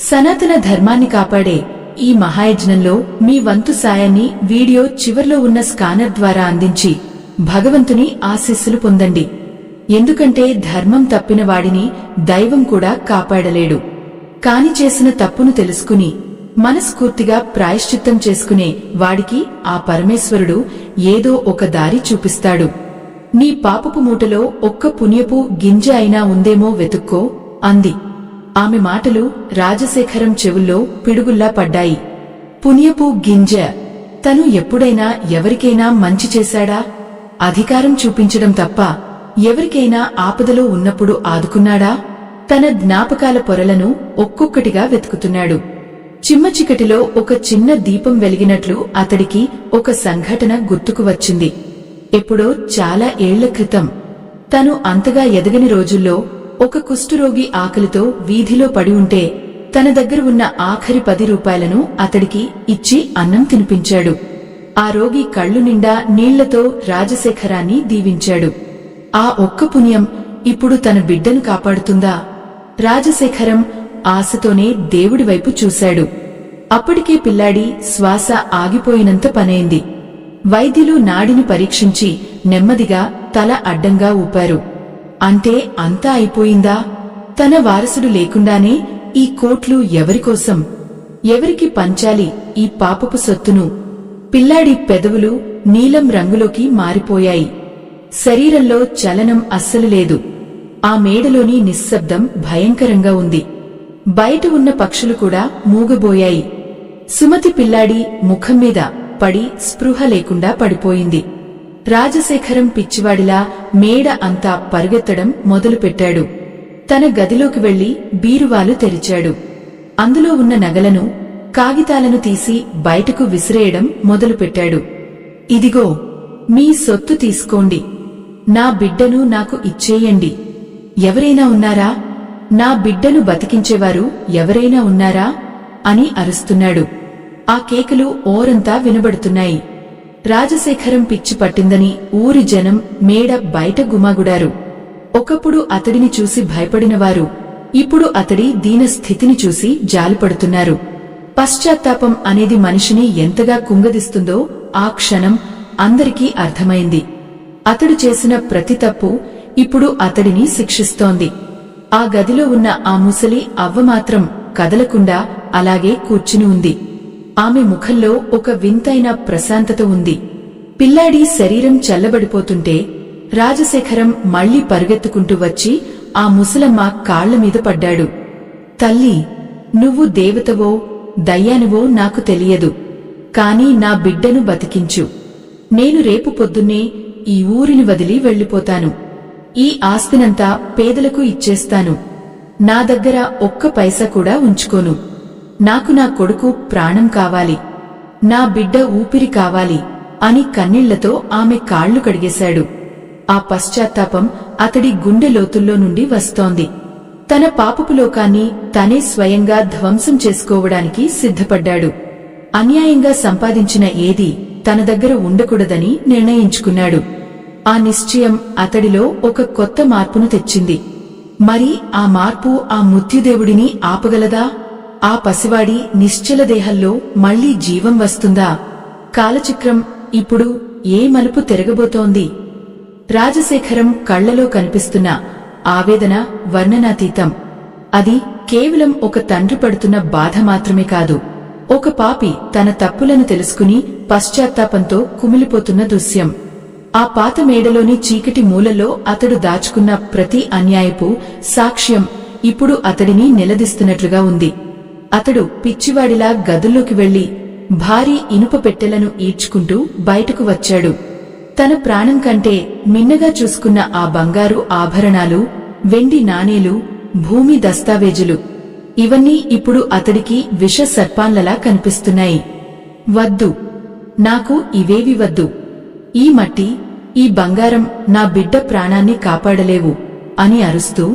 సనాతన ధర్మాన్ని కాపాడే ఈ మహాయజ్ఞంలో మీ వంతు సాయాన్ని వీడియో చివర్లో ఉన్న స్కానర్ ద్వారా అందించి భగవంతుని ఆశీస్సులు పొందండి. ఎందుకంటే ధర్మం తప్పిన వాడిని దైవం కూడా కాపాడలేడు. కాని చేసిన తప్పును తెలుసుకుని మనస్ఫూర్తిగా ప్రాయశ్చిత్తం చేసుకునే వాడికి ఆ పరమేశ్వరుడు ఏదో ఒక దారి చూపిస్తాడు. నీ పాపపు మూటలో ఒక్క పుణ్యపు గింజ అయినా ఉందేమో వెతుక్కో అంది. ఆమె మాటలు రాజశేఖరం చెవుల్లో పిడుగుల్లా పడ్డాయి. పుణ్యపు గింజ? తను ఎప్పుడైనా ఎవరికైనా మంచి చేశాడా? అధికారం చూపించడం తప్ప ఎవరికైనా ఆపదలో ఉన్నప్పుడు ఆదుకున్నాడా? తన జ్ఞాపకాల పొరలను ఒక్కొక్కటిగా వెతుకుతున్నాడు. చిమ్మచికటిలో ఒక చిన్న దీపం వెలిగినట్లు అతడికి ఒక సంఘటన గుర్తుకు వచ్చింది. ఎప్పుడో చాలా ఏళ్ల క్రితం తను అంతగా ఎదగని రోజుల్లో ఒక కుష్ఠరోగి ఆకలితో వీధిలో పడి ఉంటే తన దగ్గర ఉన్న ఆఖరి 10 రూపాయలను అతడికి ఇచ్చి అన్నం తినిపించాడు. ఆ రోగి కళ్ళు నిండా నీళ్లతో రాజశేఖరాన్ని దీవించాడు. ఆ ఒక్క పుణ్యం ఇప్పుడు తన బిడ్డను కాపాడుతుందా? రాజశేఖరం ఆశతోనే దేవుడి వైపు చూశాడు. అప్పటికే పిల్లాడి శ్వాస ఆగిపోయినంత పనైంది. వైద్యులు నాడిని పరీక్షించి నెమ్మదిగా తల అడ్డంగా ఊపారు. అంటే అంతా అయిపోయిందా? తన వారసుడు లేకుండానే ఈ కోట్లు ఎవరికోసం? ఎవరికి పంచాలి ఈ పాపపు సొత్తును? పిల్లాడి పెదవులు నీలం రంగులోకి మారిపోయాయి. శరీరంలో చలనం అస్సలు లేదు. ఆ మేడలోని నిశ్శబ్దం భయంకరంగా ఉంది. బయట ఉన్న పక్షులు కూడా మూగబోయాయి. సుమతి పిల్లాడి ముఖం మీద పడి స్పృహ లేకుండా పడిపోయింది. రాజశేఖరం పిచ్చివాడిలా మేడ అంతా పరుగెత్తడం మొదలుపెట్టాడు. తన గదిలోకి వెళ్లి బీరువాలు తెరిచాడు. అందులో ఉన్న నగలను, కాగితాలను తీసి బయటకు విసిరేయడం మొదలుపెట్టాడు. ఇదిగో మీ సొత్తు తీసుకోండి. నా బిడ్డను నాకు ఇచ్చేయండి. ఎవరైనా ఉన్నారా? నా బిడ్డను బతికించేవారు ఎవరైనా ఉన్నారా అని అరుస్తున్నాడు. ఆ కేకలు ఓరంతా వినబడుతున్నాయి. రాజశేఖరం పిచ్చి పట్టిందని ఊరి జనం మేడ బయట గుమాగుడారు. ఒకప్పుడు అతడిని చూసి భయపడినవారు ఇప్పుడు అతడి దీనస్థితిని చూసి జాలిపడుతున్నారు. పశ్చాత్తాపం అనేది మనిషిని ఎంతగా కుంగదిస్తుందో ఆ క్షణం అందరికీ అర్థమైంది. అతడు చేసిన ప్రతి తప్పు ఇప్పుడు అతడిని శిక్షిస్తోంది. ఆ గదిలో ఉన్న ఆ ముసలి అవ్వ మాత్రం కదలకుండా అలాగే కూర్చుని ఉంది. ఆమె ముఖంలో ఒక వింతైన ప్రశాంతత ఉంది. పిల్లాడి శరీరం చల్లబడిపోతుంటే రాజశేఖరం మళ్లీ పరుగెత్తుకుంటూ వచ్చి ఆ ముసలమ్మ కాళ్లమీద పడ్డాడు. తల్లి, నువ్వు దేవతవో దయ్యానివో నాకు తెలియదు. కాని నా బిడ్డను బతికించు. నేను రేపు పొద్దున్నే ఈ ఊరిని వదిలి వెళ్లిపోతాను. ఈ ఆస్తినంతా పేదలకు ఇచ్చేస్తాను. నా దగ్గర ఒక్క పైసా కూడా ఉంచుకోను. నాకు నా కొడుకు ప్రాణం కావాలి. నా బిడ్డ ఊపిరి కావాలి అని కన్నీళ్లతో ఆమె కాళ్లు కడిగేశాడు. ఆ పశ్చాత్తాపం అతడి గుండె లోతుల్లో నుండి వస్తోంది. తన పాపపు లోకాన్ని తనే స్వయంగా ధ్వంసం చేసుకోవడానికి సిద్ధపడ్డాడు. అన్యాయంగా సంపాదించిన ఏదీ తన దగ్గర ఉండకూడదని నిర్ణయించుకున్నాడు. ఆ నిశ్చయం అతడిలో ఒక కొత్త మార్పును తెచ్చింది. మరి ఆ మార్పు ఆ మృత్యుదేవుడిని ఆపగలదా? ఆ పసివాడి నిశ్చల దేహంలో మళ్లీ జీవం వస్తుందా? కాలచక్రం ఇప్పుడు ఏ మలుపు తిరగబోతోంది? రాజశేఖరం కళ్లలో కనిపిస్తున్న ఆవేదన వర్ణనాతీతం. అది కేవలం ఒక తండ్రి పడుతున్న బాధ మాత్రమే కాదు, ఒక పాపి తన తప్పులను తెలుసుకుని పశ్చాత్తాపంతో కుమిలిపోతున్న దృశ్యం. ఆ పాత మేడలోని చీకటి మూలలో అతడు దాచుకున్న ప్రతి అన్యాయపు సాక్ష్యం ఇప్పుడు అతడిని నిలదీస్తున్నట్లుగా ఉంది. అతడు పిచ్చివాడిలా గదుల్లోకి వెళ్లి భారీ ఇనుప పెట్టెలను ఈడ్చుకుంటూ బయటకు వచ్చాడు. తన ప్రాణం కంటే మిన్నగా చూసుకున్న ఆ బంగారు ఆభరణాలు, వెండి నాణేలు, భూమి దస్తావేజులు ఇవన్నీ ఇప్పుడు అతడికి విష సర్పాన్లలా కనిపిస్తున్నాయి. వద్దు, నాకు ఇవేవి వద్దు. ఈ మట్టి, ఈ బంగారం నా బిడ్డ ప్రాణాన్ని కాపాడలేవు అని అరుస్తూ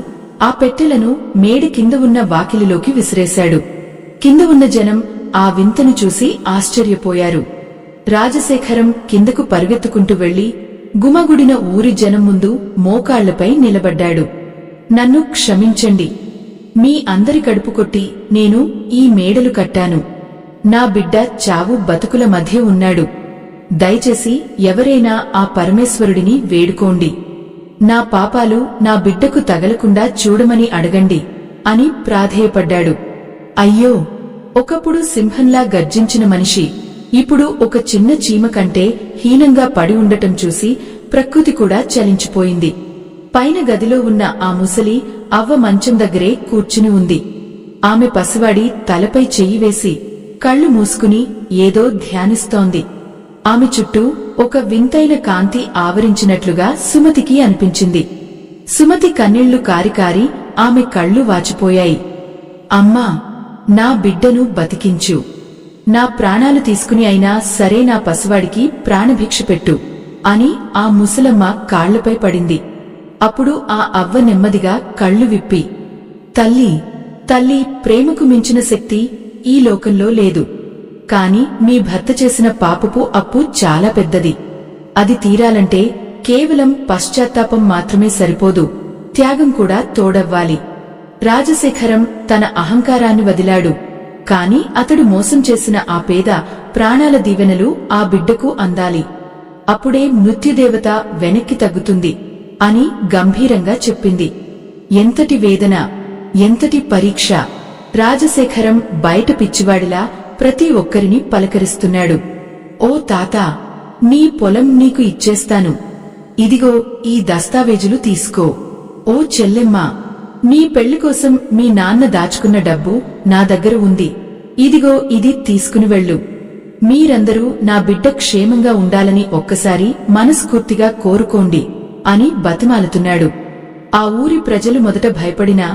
ఆ పెట్టెలను మేడి కింద ఉన్న వాకిలిలోకి విసిరేశాడు. కింద ఉన్న జనం ఆ వింతను చూసి ఆశ్చర్యపోయారు. రాజశేఖరం కిందకు పరుగెత్తుకుంటూ వెళ్లి గుమగుడిన ఊరి జనం ముందు మోకాళ్లపై నిలబడ్డాడు. నన్ను క్షమించండి. మీ అందరి కడుపు కొట్టి నేను ఈ మేడలు కట్టాను. నా బిడ్డ చావు బతుకుల మధ్య ఉన్నాడు. దయచేసి ఎవరైనా ఆ పరమేశ్వరుడిని వేడుకోండి. నా పాపాలు నా బిడ్డకు తగలకుండా చూడమని అడగండి అని ప్రాధేయపడ్డాడు. అయ్యో, ఒకప్పుడు సింహంలా గర్జించిన మనిషి ఇప్పుడు ఒక చిన్న చీమ కంటే హీనంగా పడి ఉండటం చూసి ప్రకృతి కూడా చలించిపోయింది. పైన గదిలో ఉన్న ఆ ముసలి అవ్వ మంచం దగ్గరే కూర్చుని ఉంది. ఆమె పసివాడి తలపై చెయ్యి వేసి కళ్ళు మూసుకుని ఏదో ధ్యానిస్తోంది. ఆమె చుట్టూ ఒక వింతైన కాంతి ఆవరించినట్లుగా సుమతికి అనిపించింది. సుమతి కన్నీళ్లు కారి ఆమె కళ్ళు వాచిపోయాయి. అమ్మా, నా బిడ్డను బతికించు. నా ప్రాణాలు తీసుకుని అయినా సరే నా పసివాడికి ప్రాణభిక్ష పెట్టు అని ఆ ముసలమ్మ కాళ్లపై పడింది. అప్పుడు ఆ అవ్వ నెమ్మదిగా కళ్ళు విప్పి, తల్లి, తల్లి, ప్రేమకు మించిన శక్తి ఈ లోకంలో లేదు. కాని మీ భర్త చేసిన పాపపు అప్పు చాలా పెద్దది. అది తీరాలంటే కేవలం పశ్చాత్తాపం మాత్రమే సరిపోదు, త్యాగం కూడా తోడవ్వాలి. రాజశేఖరం తన అహంకారాన్ని వదిలాడు. కాని అతడు మోసం చేసిన ఆ పేద ప్రాణాల దీవెనలు ఆ బిడ్డకు అందాలి. అప్పుడే మృత్యుదేవత వెనక్కి తగ్గుతుంది అని గంభీరంగా చెప్పింది. ఎంతటి వేదన, ఎంతటి పరీక్ష! రాజశేఖరం బయట పిచ్చివాడిలా ప్రతి ఒక్కరిని పలకరిస్తున్నాడు. ఓ తాతా, నీ పొలం నీకు ఇచ్చేస్తాను. ఇదిగో ఈ దస్తావేజులు తీసుకో. ఓ చెల్లెమ్మా, నీ పెళ్లి కోసం మీ నాన్న దాచుకున్న డబ్బు నా దగ్గర ఉంది. ఇదిగో ఇది తీసుకుని వెళ్ళు. మీరందరూ నా బిడ్డ క్షేమంగా ఉండాలని ఒక్కసారి మనస్ఫూర్తిగా కోరుకోండి అని బతిమాలుతున్నాడు. ఆ ఊరి ప్రజలు మొదట భయపడినా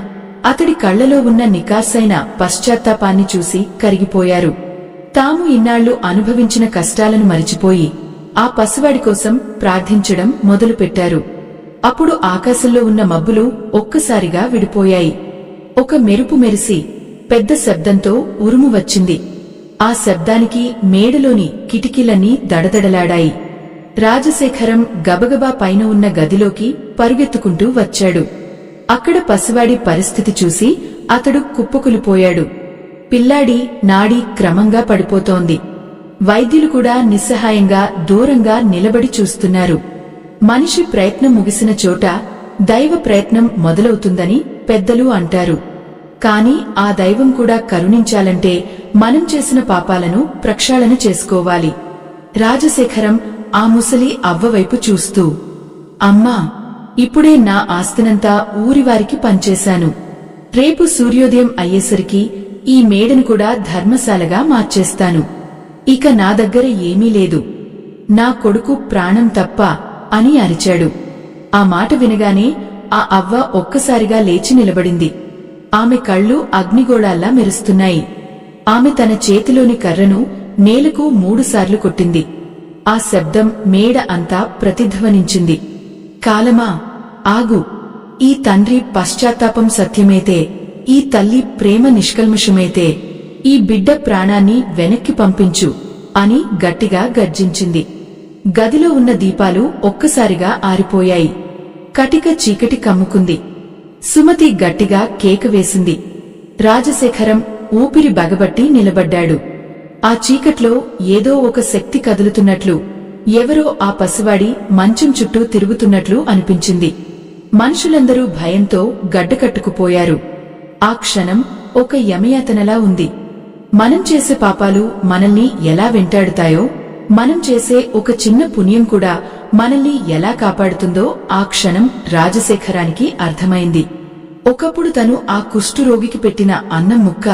అతడి కళ్లలో ఉన్న నికార్సైన పశ్చాత్తాపాన్ని చూసి కరిగిపోయారు. తాము ఇన్నాళ్లు అనుభవించిన కష్టాలను మరిచిపోయి ఆ పసివాడి కోసం ప్రార్థించడం మొదలుపెట్టారు. అప్పుడు ఆకాశంలో ఉన్న మబ్బులు ఒక్కసారిగా విడిపోయాయి. ఒక మెరుపు మెరిసి పెద్ద శబ్దంతో ఉరుము వచ్చింది. ఆ శబ్దానికి మేడలోని కిటికీలన్నీ దడదడలాడాయి. రాజశేఖరం గబగబా పైన ఉన్న గదిలోకి పరుగెత్తుకుంటూ వచ్చాడు. అక్కడ పసివాడి పరిస్థితి చూసి అతడు కుప్పకులిపోయాడు. పిల్లాడి నాడి క్రమంగా పడిపోతోంది. వైద్యులు కూడా నిస్సహాయంగా దూరంగా నిలబడి చూస్తున్నారు. మనిషి ప్రయత్నం ముగిసిన చోట దైవ ప్రయత్నం మొదలవుతుందని పెద్దలు అంటారు. కాని ఆ దైవం కూడా కరుణించాలంటే మనం చేసిన పాపాలను ప్రక్షాళన చేసుకోవాలి. రాజశేఖరం ఆ ముసలి అవ్వవైపు చూస్తూ, అమ్మా, ఇప్పుడే నా ఆస్తినంతా ఊరివారికి పంచేశాను. రేపు సూర్యోదయం అయ్యేసరికి ఈ మేడను కూడా ధర్మశాలగా మార్చేస్తాను. ఇక నా దగ్గర ఏమీ లేదు. నా కొడుకు ప్రాణం తప్ప అని అరిచాడు. ఆ మాట వినగానే ఆ అవ్వ ఒక్కసారిగా లేచి నిలబడింది. ఆమె కళ్ళు అగ్నిగోళాల్లా మెరుస్తున్నాయి. ఆమె తన చేతిలోని కర్రను నేలకు 3 సార్లు కొట్టింది. ఆ శబ్దం మేడ అంతా ప్రతిధ్వనించింది. కాలమా, ఆగు! ఈ తండ్రి పశ్చాత్తాపం సత్యమైతే, ఈ తల్లి ప్రేమ నిష్కల్మషమైతే ఈ బిడ్డ ప్రాణాన్ని వెనక్కి పంపించు అని గట్టిగా గర్జించింది. గదిలో ఉన్న దీపాలు ఒక్కసారిగా ఆరిపోయాయి. కటిక చీకటి కమ్ముకుంది. సుమతి గట్టిగా కేక వేసింది. రాజశేఖరం ఊపిరి బగబట్టి నిలబడ్డాడు. ఆ చీకట్లో ఏదో ఒక శక్తి కదులుతున్నట్లు, ఎవరో ఆ పసివాడి మంచం చుట్టూ తిరుగుతున్నట్లు అనిపించింది. మనుషులందరూ భయంతో గడ్డకట్టుకుపోయారు. ఆ క్షణం ఒక యమయాతనలా ఉంది. మనం చేసే పాపాలు మనల్ని ఎలా వెంటాడుతాయో, మనం చేసే ఒక చిన్న పుణ్యం కూడా మనల్ని ఎలా కాపాడుతుందో ఆ క్షణం రాజశేఖరానికి అర్థమైంది. ఒకప్పుడు తను ఆ కుష్ఠురోగికి పెట్టిన అన్నం ముక్క,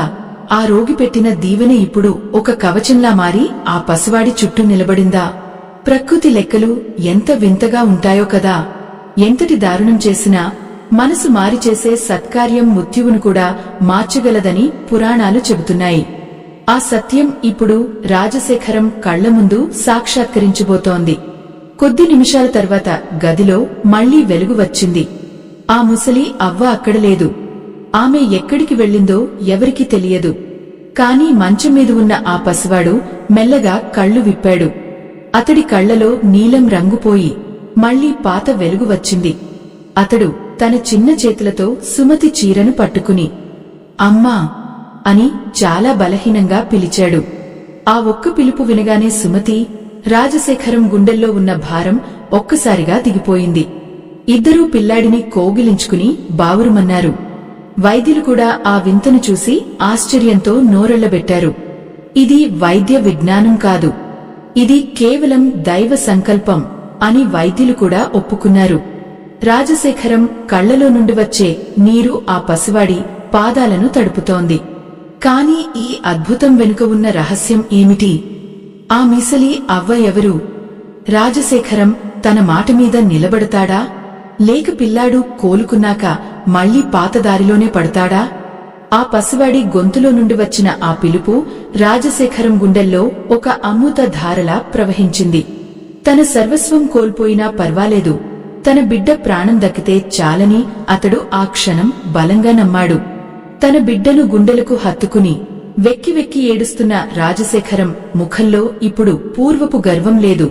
ఆ రోగి పెట్టిన దీవెన ఇప్పుడు ఒక కవచంలా మారి ఆ పసివాడి చుట్టూ నిలబడిందా? ప్రకృతి లెక్కలు ఎంత వింతగా ఉంటాయో కదా! ఎంతటి దారుణం చేసినా మనసు మారి చేసే సత్కార్యం మృత్యువును కూడా మార్చగలదని పురాణాలు చెబుతున్నాయి. ఆ సత్యం ఇప్పుడు రాజశేఖరం కళ్ల ముందు సాక్షాత్కరించబోతోంది. కొద్ది నిమిషాల తర్వాత గదిలో మళ్లీ వెలుగు వచ్చింది. ఆ ముసలి అవ్వ అక్కడ లేదు. ఆమె ఎక్కడికి వెళ్ళిందో ఎవరికీ తెలియదు. కాని మంచం మీద ఉన్న ఆ పసివాడు మెల్లగా కళ్ళు విప్పాడు. అతడి కళ్లలో నీలం రంగుపోయి మళ్లీ పాత వెలుగు వచ్చింది. అతడు తన చిన్న చేతులతో సుమతి చీరను పట్టుకుని అమ్మా అని చాలా బలహీనంగా పిలిచాడు. ఆ ఒక్క పిలుపు వినగానే సుమతి రాజశేఖరం గుండెల్లో ఉన్న భారం ఒక్కసారిగా దిగిపోయింది. ఇద్దరూ పిల్లాడిని కోగిలించుకుని బావురుమన్నారు. వైద్యులు కూడా ఆ వింతను చూసి ఆశ్చర్యంతో నోరెళ్లబెట్టారు. ఇది వైద్య విజ్ఞానం కాదు, ఇది కేవలం దైవ సంకల్పం అని వైద్యులు కూడా ఒప్పుకున్నారు. రాజశేఖరం కళ్లలో నుండి వచ్చే నీరు ఆ పసివాడి పాదాలను తడుపుతోంది. కాని ఈ అద్భుతం వెనుక ఉన్న రహస్యం ఏమిటి? ఆ మిసలి అవ్వ ఎవరు? రాజశేఖరం తన మాట మీద నిలబడతాడా, లేక పిల్లాడు కోలుకున్నాక మళ్లీ పాతదారిలోనే పడతాడా? ఆ పసివాడి గొంతులో నుండి వచ్చిన ఆ పిలుపు రాజశేఖరం గుండెల్లో ఒక అమృత ధారలా ప్రవహించింది. తన సర్వస్వం కోల్పోయినా పర్వాలేదు, తన బిడ్డ ప్రాణం దక్కితే చాలని అతడు ఆ క్షణం బలంగా నమ్మాడు. తన బిడ్డను గుండెలకు హత్తుకుని వెక్కి వెక్కి ఏడుస్తున్న రాజశేఖరం ముఖంలో ఇప్పుడు పూర్వపు గర్వం లేదు,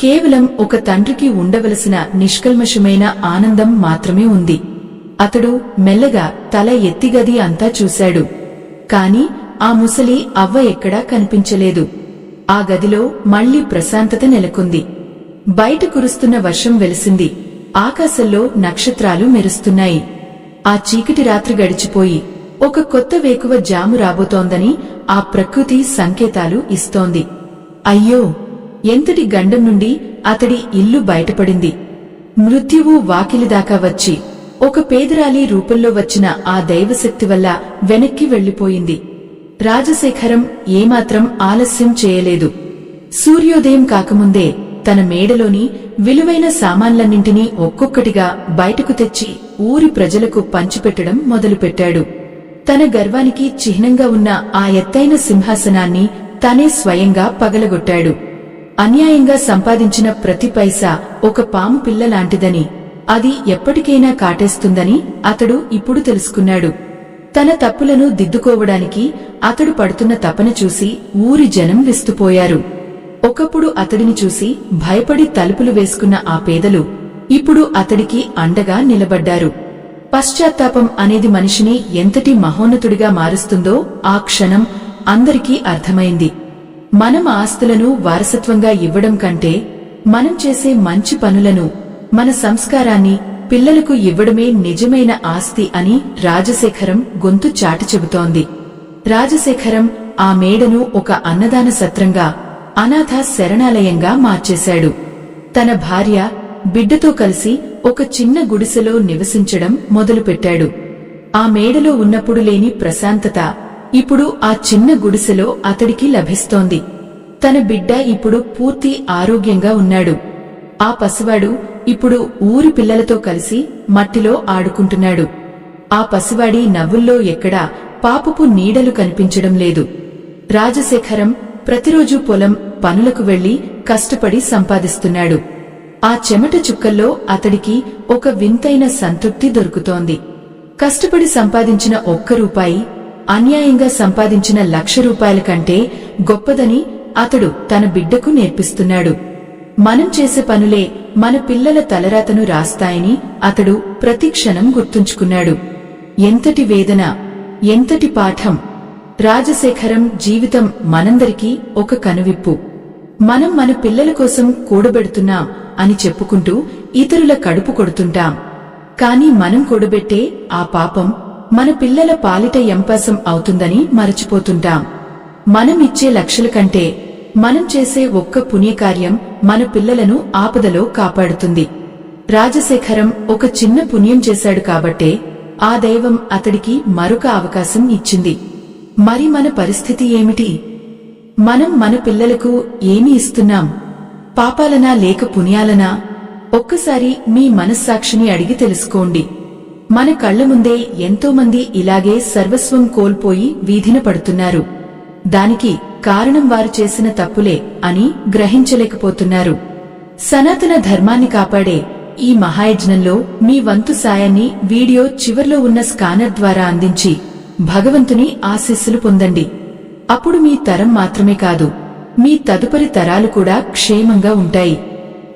కేవలం ఒక తండ్రికి ఉండవలసిన నిష్కల్మషమైన ఆనందం మాత్రమే ఉంది. అతడు మెల్లగా తల ఎత్తిగది అంతా చూశాడు. కాని ఆ ముసలి అవ్వ ఎక్కడా కనిపించలేదు. ఆ గదిలో మళ్లీ ప్రశాంతత నెలకొంది. బయట కురుస్తున్న వర్షం వెలిసింది. ఆకాశంలో నక్షత్రాలు మెరుస్తున్నాయి. ఆ చీకటి రాత్రి గడిచిపోయి ఒక కొత్త వేకువ జాము రాబోతోందని ఆ ప్రకృతి సంకేతాలు ఇస్తోంది. అయ్యో, ఎంతటి గండం నుండి అతడి ఇల్లు బయటపడింది. మృత్యువు వాకిలిదాకా వచ్చి ఒక పేదరాలి రూపంలో వచ్చిన ఆ దైవశక్తి వల్ల వెనక్కి వెళ్లిపోయింది. రాజశేఖరం ఏమాత్రం ఆలస్యం చేయలేదు. సూర్యోదయం కాకముందే తన మేడలోని విలువైన సామాన్లన్నింటినీ ఒక్కొక్కటిగా బయటకు తెచ్చి ఊరి ప్రజలకు పంచిపెట్టడం మొదలుపెట్టాడు. తన గర్వానికి చిహ్నంగా ఉన్న ఆ ఎత్తైన సింహాసనాన్ని తనే స్వయంగా పగలగొట్టాడు. అన్యాయంగా సంపాదించిన ప్రతి పైసా ఒక పాము పిల్ల లాంటిదని, అది ఎప్పటికైనా కాటేస్తుందని అతడు ఇప్పుడు తెలుసుకున్నాడు. తన తప్పులను దిద్దుకోవడానికి అతడు పడుతున్న తపన చూసి ఊరి జనం విస్తుపోయారు. ఒకప్పుడు అతడిని చూసి భయపడి తలుపులు వేసుకున్న ఆ పేదలు ఇప్పుడు అతడికి అండగా నిలబడ్డారు. పశ్చాత్తాపం అనేది మనిషిని ఎంతటి మహోన్నతుడిగా మారుస్తుందో ఆ క్షణం అందరికీ అర్థమైంది. మనం ఆస్తులను వారసత్వంగా ఇవ్వడం కంటే మనం చేసే మంచి పనులను, మన సంస్కారాన్ని పిల్లలకు ఇవ్వడమే నిజమైన ఆస్తి అని రాజశేఖరం గొంతు చాటి చెబుతోంది. రాజశేఖరం ఆ మేడను ఒక అన్నదాన సత్రంగా, అనాథ శరణాలయంగా మార్చేశాడు. తన భార్య, బిడ్డతో కలిసి ఒక చిన్న గుడిసెలో నివసించడం మొదలుపెట్టాడు. ఆ మేడలో ఉన్నప్పుడు లేని ప్రశాంతత ఇప్పుడు ఆ చిన్న గుడిసెలో అతడికి లభిస్తోంది. తన బిడ్డ ఇప్పుడు పూర్తి ఆరోగ్యంగా ఉన్నాడు. ఆ పసివాడు ఇప్పుడు ఊరి పిల్లలతో కలిసి మట్టిలో ఆడుకుంటున్నాడు. ఆ పసివాడి నవ్వుల్లో ఎక్కడా పాపపు నీడలు కనిపించడం లేదు. రాజశేఖరం ప్రతిరోజూ పొలం పనులకు వెళ్లి కష్టపడి సంపాదిస్తున్నాడు. ఆ చెమట చుక్కల్లో అతడికి ఒక వింతైన సంతృప్తి దొరుకుతోంది. కష్టపడి సంపాదించిన ఒక్క రూపాయి అన్యాయంగా సంపాదించిన 1,00,000 రూపాయల కంటే గొప్పదని అతడు తన బిడ్డకు నేర్పిస్తున్నాడు. మనం చేసే పనులే మన పిల్లల తలరాతను రాస్తాయని అతడు ప్రతిక్షణం గుర్తుంచుకున్నాడు. ఎంతటి వేదన, ఎంతటి పాఠం! రాజశేఖరం జీవితం మనందరికీ ఒక కనువిప్పు. మనం మన పిల్లల కోసం కూడబెడుతున్నాం అని చెప్పుకుంటూ ఇతరుల కడుపు కొడుతుంటాం. కాని మనం కూడబెట్టే ఆ పాపం మన పిల్లల పాలిట ఎంపాసం అవుతుందని మరచిపోతుంటాం. మనం ఇచ్చే లక్షల కంటే మనం చేసే ఒక్క పుణ్యకార్యం మన పిల్లలను ఆపదలో కాపాడుతుంది. రాజశేఖరం ఒక చిన్న పుణ్యం చేశాడు కాబట్టే ఆ దైవం అతడికి మరొక అవకాశం ఇచ్చింది. మరి మన పరిస్థితి ఏమిటి? మనం మన పిల్లలకు ఏమి ఇస్తున్నాం? పాపాలనా లేక పుణ్యాలనా? ఒక్కసారి మీ మనస్సాక్షిని అడిగి తెలుసుకోండి. మన కళ్ల ముందే ఎంతోమంది ఇలాగే సర్వస్వం కోల్పోయి వీధిన పడుతున్నారు. దానికి కారణం వారు చేసిన తప్పులే అని గ్రహించలేకపోతున్నారు. సనాతన ధర్మాన్ని కాపాడే ఈ మహాయజ్ఞంలో మీ వంతు సాయాన్ని వీడియో చివర్లో ఉన్న స్కానర్ ద్వారా అందించి భగవంతుని ఆశీస్సులు పొందండి. అప్పుడు మీ తరం మాత్రమే కాదు, మీ తదుపరి తరాలు కూడా క్షేమంగా ఉంటాయి.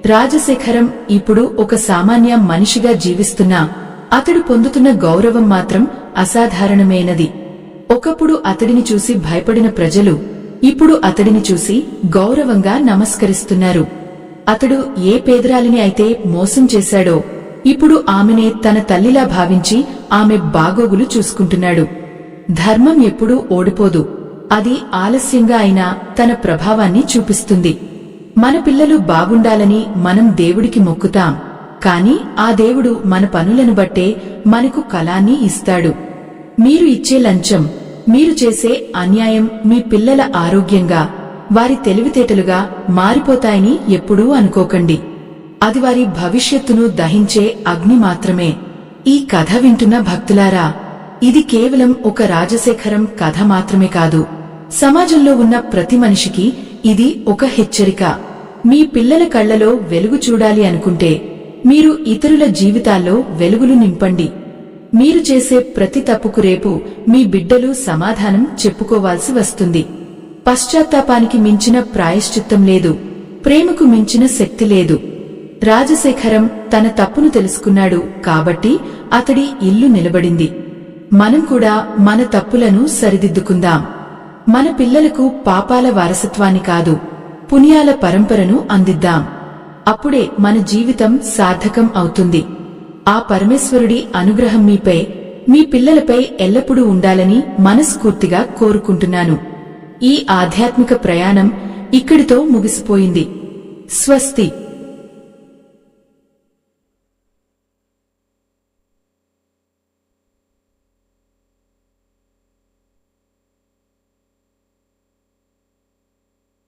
రాజశేఖరం ఇప్పుడు ఒక సామాన్య మనిషిగా జీవిస్తున్నా అతడు పొందుతున్న గౌరవం మాత్రం అసాధారణమైనది. ఒకప్పుడు అతడిని చూసి భయపడిన ప్రజలు ఇప్పుడు అతడిని చూసి గౌరవంగా నమస్కరిస్తున్నారు. అతడు ఏ పేదరాలిని అయితే మోసం చేశాడో ఇప్పుడు ఆమెనే తన తల్లిలా భావించి ఆమె బాగోగులు చూసుకుంటున్నాడు. ధర్మం ఎప్పుడూ ఓడిపోదు. అది ఆలస్యంగా అయినా తన ప్రభావాన్ని చూపిస్తుంది. మన పిల్లలు బాగుండాలని మనం దేవుడికి మొక్కుతాం, కాని ఆ దేవుడు మన పనులను బట్టే మనకు కళాన్ని ఇస్తాడు. మీరు ఇచ్చే లంచం, మీరు చేసే అన్యాయం మీ పిల్లల ఆరోగ్యంగా, వారి తెలివితేటలుగా మారిపోతాయని ఎప్పుడూ అనుకోకండి. అది వారి భవిష్యత్తును దహించే అగ్ని మాత్రమే. ఈ కథ వింటున్న భక్తులారా, ఇది కేవలం ఒక రాజశేఖరం కథ మాత్రమే కాదు. సమాజంలో ఉన్న ప్రతి మనిషికి ఇది ఒక హెచ్చరిక. మీ పిల్లల కళ్లలో వెలుగు చూడాలి అనుకుంటే మీరు ఇతరుల జీవితాల్లో వెలుగులు నింపండి. మీరు చేసే ప్రతి తప్పుకు రేపు మీ బిడ్డలు సమాధానం చెప్పుకోవాల్సి వస్తుంది. పశ్చాత్తాపానికి మించిన ప్రాయశ్చిత్తం లేదు, ప్రేమకు మించిన శక్తి లేదు. రాజశేఖరం తన తప్పును తెలుసుకున్నాడు కాబట్టి అతడి ఇల్లు నిలబడింది. మనం కూడా మన తప్పులను సరిదిద్దుకుందాం. మన పిల్లలకు పాపాల వారసత్వాన్ని కాదు, పుణ్యాల పరంపరను అందిద్దాం. అప్పుడే మన జీవితం సార్థకం అవుతుంది. ఆ పరమేశ్వరుడి అనుగ్రహం మీపై, మీ పిల్లలపై ఎల్లప్పుడూ ఉండాలని మనస్ఫూర్తిగా కోరుకుంటున్నాను. ఈ ఆధ్యాత్మిక ప్రయాణం ఇక్కడితో ముగిసిపోయింది. స్వస్తి.